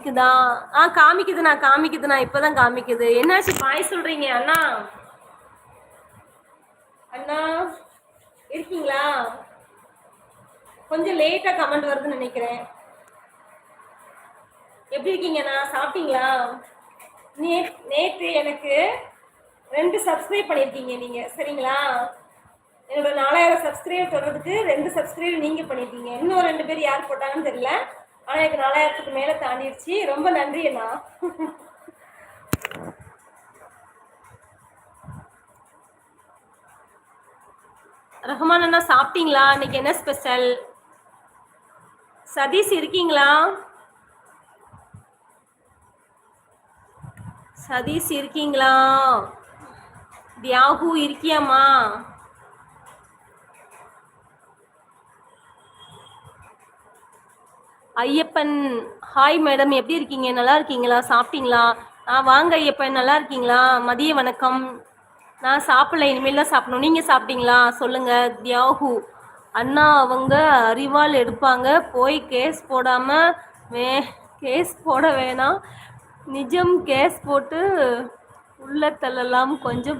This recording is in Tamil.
காமிக்குதா? காமிக்குதுண்ணா காமிக்குதுண்ணா இப்பதான் காமிக்குது. என்னாச்சு பாய் சொல்றீங்க அண்ணா? அண்ணா இருக்கீங்களா? கொஞ்சம் லேட்டா கமெண்ட் வருதுன்னு நினைக்கிறேன். எப்படி இருக்கீங்கண்ணா? சாப்பிட்டீங்களா? நேற்று எனக்கு 2 சப்ஸ்கிரைப் பண்ணியிருக்கீங்க நீங்க, சரிங்களா? என்னோட 4000 சப்ஸ்கிரைப் தொடர்றதுக்கு 2 சப்ஸ்கிரைப் நீங்க பண்ணியிருக்கீங்க. இன்னும் 2 பேர் யார் போட்டாங்கன்னு தெரியல. ஆனா எனக்கு 4000க்கு மேல தாண்டிடுச்சு. ரொம்ப நன்றி அண்ணா. ரஹ்மான் அண்ணா சாப்பிட்டீங்களா? இன்னைக்கு என்ன ஸ்பெஷல்? சதீஷ் இருக்கீங்களா? சதீஷ் இருக்கீங்களா? தியாகு இருக்கியாமா? ஐயப்பன் ஹாய் மேடம், எப்படி இருக்கீங்க? நல்லா இருக்கீங்களா? சாப்பிட்டீங்களா? வாங்க ஐயப்பன், நல்லா இருக்கீங்களா? மதிய வணக்கம். நான் சாப்பிடல, இனிமேல் தான் சாப்பிடணும். நீங்கள் சாப்பிட்டீங்களா? சொல்லுங்க. தியாகு அண்ணா அவங்க அறிவால் எடுப்பாங்க, போய் கேஸ் போடாம கேஸ் போட வேணாம், நிஜம் கேஸ் போட்டு உள்ள தள்ளலாம் கொஞ்சம்